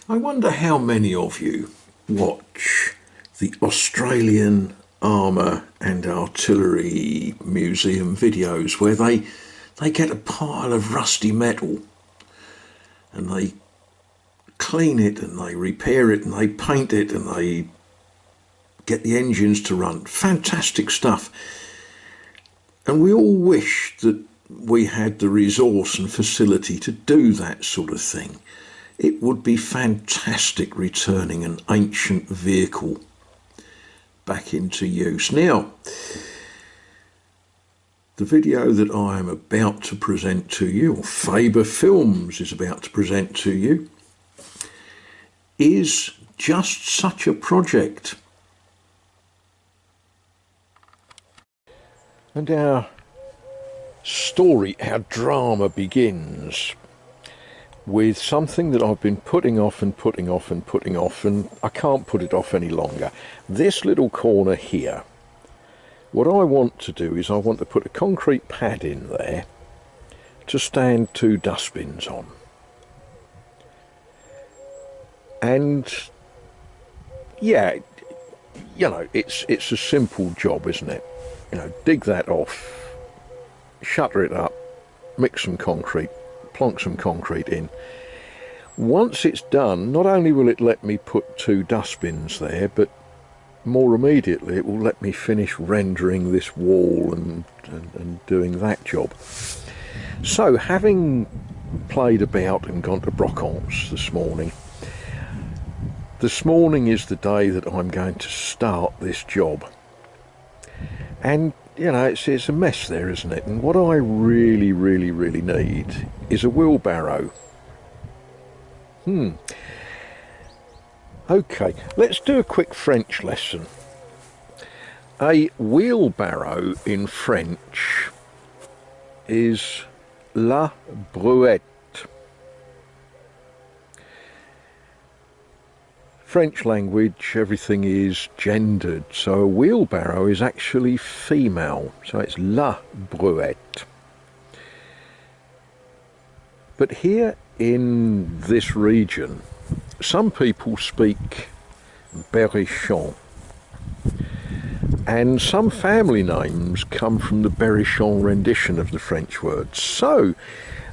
I wonder how many of you watch the Australian Armour and Artillery Museum videos where they get a pile of rusty metal and they clean it and they repair it and they paint it and they get the engines to run. Fantastic stuff. And we all wish that we had the resource and facility to do that sort of thing. It would be fantastic returning an ancient vehicle back into use. Now, the video that I am about to present to you, or Faber Films is about to present to you, is just such a project. And our story, our drama begins with something that I've been putting off and putting off and putting off, and I can't put it off any longer. This little corner here, what I want to do is I want to put a concrete pad in there to stand 2 dustbins on. And yeah, you know, it's a simple job, isn't it? You know, dig that off, shutter it up, mix some concrete, plonk some concrete in. Once it's done, not only will it let me put 2 dustbins there, but more immediately it will let me finish rendering this wall and doing that job. So, having played about and gone to brocantes this morning is the day that I'm going to start this job. And you know, it's a mess there, isn't it? And what I really need is a wheelbarrow. Okay, let's do a quick French lesson. A wheelbarrow in French is la brouette. French language, everything is gendered, so a wheelbarrow is actually female, so it's la brouette. But here in this region, some people speak Berrichon, and some family names come from the Berrichon rendition of the French word. So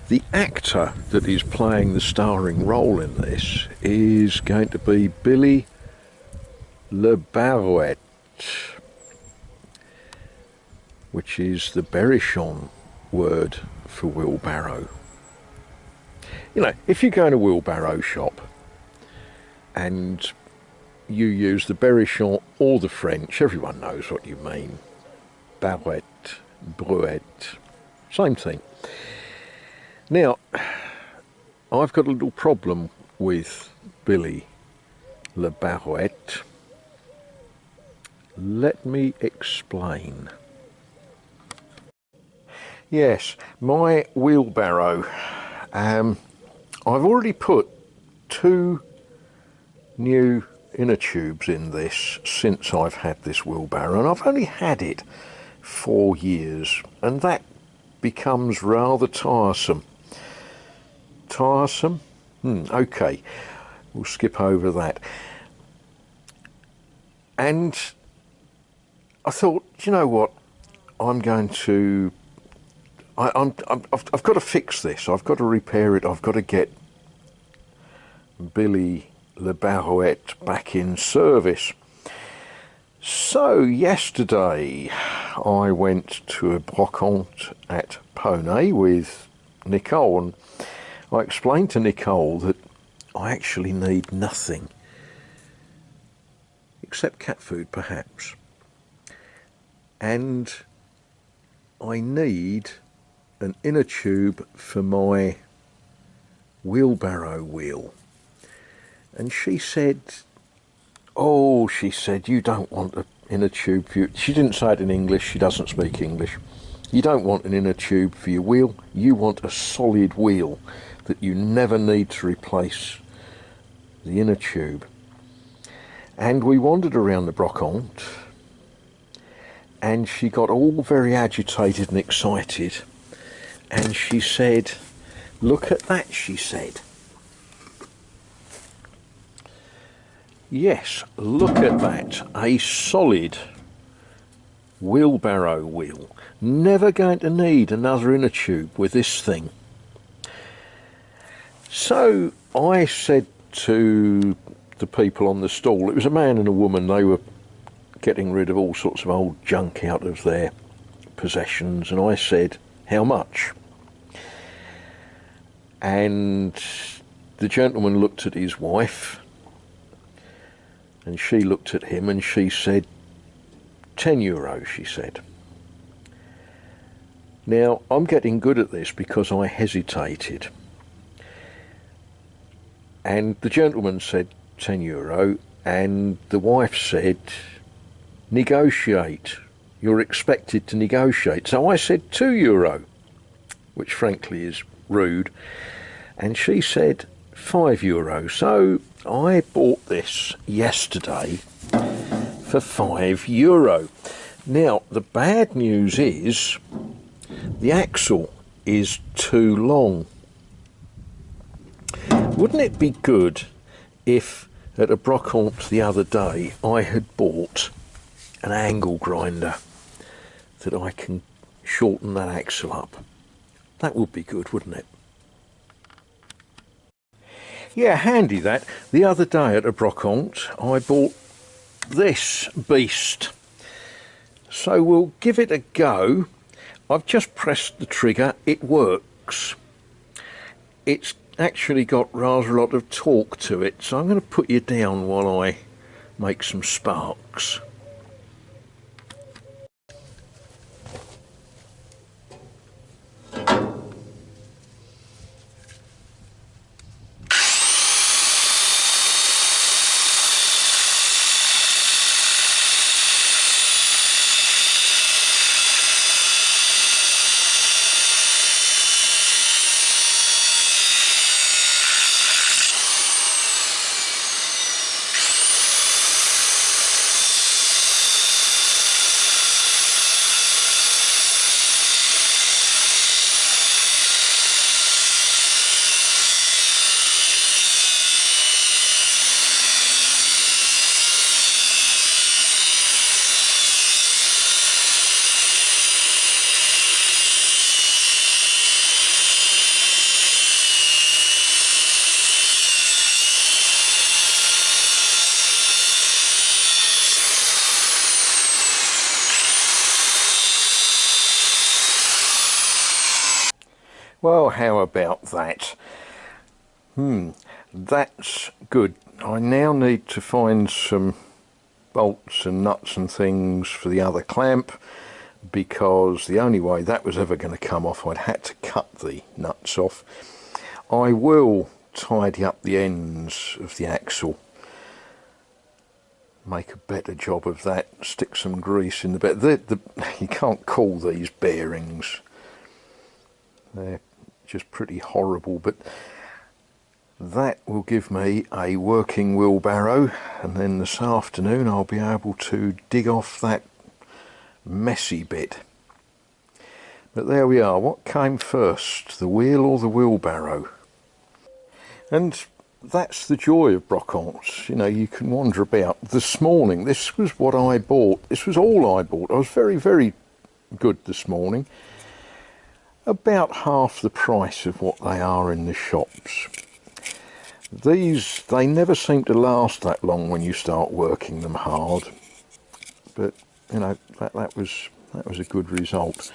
the actor that is playing the starring role in this is going to be Billy Le Brouette, which is the Berrichon word for wheelbarrow. You know, if you go in a wheelbarrow shop and you use the Berrichon or the French, everyone knows what you mean. Barrette, brouette, same thing. Now, I've got a little problem with Billy Le Brouette. Let me explain. Yes, my wheelbarrow. I've already put 2 new inner tubes in this since I've had this wheelbarrow, and I've only had it 4 years, and that becomes rather tiresome. Tiresome? Okay, we'll skip over that. And I thought, you know what, I've got to fix this. I've got to repair it. I've got to get Billy Le Brouette back in service. So yesterday I went to a brocante at Poney with Nicole, and I explained to Nicole that I actually need nothing except cat food, perhaps, and I need an inner tube for my wheelbarrow wheel. And she said, you don't want an inner tube for you. She didn't say it in English, she doesn't speak English. You don't want an inner tube for your wheel, you want a solid wheel that you never need to replace the inner tube. And we wandered around the brocante, and she got all very agitated and excited, and she said, "Look at that," she said. Yes, look at that, a solid wheelbarrow wheel. Never going to need another inner tube with this thing. So I said to the people on the stall, it was a man and a woman, they were getting rid of all sorts of old junk out of their possessions, and I said, how much? And the gentleman looked at his wife, and she looked at him, and she said, €10, she said. Now, I'm getting good at this because I hesitated. And the gentleman said €10, and the wife said, negotiate. You're expected to negotiate. So I said €2, which frankly is rude. And she said €5. So I bought this yesterday for €5. Now, the bad news is the axle is too long. Wouldn't it be good if at a brocante the other day I had bought an angle grinder that I can shorten that axle up? That would be good, wouldn't it? Yeah, handy that. The other day at a brocante I bought this beast. So we'll give it a go. I've just pressed the trigger, it works. It's actually got rather a lot of torque to it, so I'm going to put you down while I make some sparks. Well, how about that? That's good. I now need to find some bolts and nuts and things for the other clamp, because the only way that was ever going to come off, I'd had to cut the nuts off. I will tidy up the ends of the axle, make a better job of that, stick some grease in the bed. You can't call these bearings. They're just pretty horrible, but that will give me a working wheelbarrow, and then this afternoon I'll be able to dig off that messy bit. But there we are. What came first, the wheel or the wheelbarrow? And that's the joy of brocantes. You know, you can wander about. This morning, this was what I bought. This was all I bought. I was very, very good this morning. About half the price of what they are in the shops. These, they never seem to last that long when you start working them hard. But, you know, that was a good result.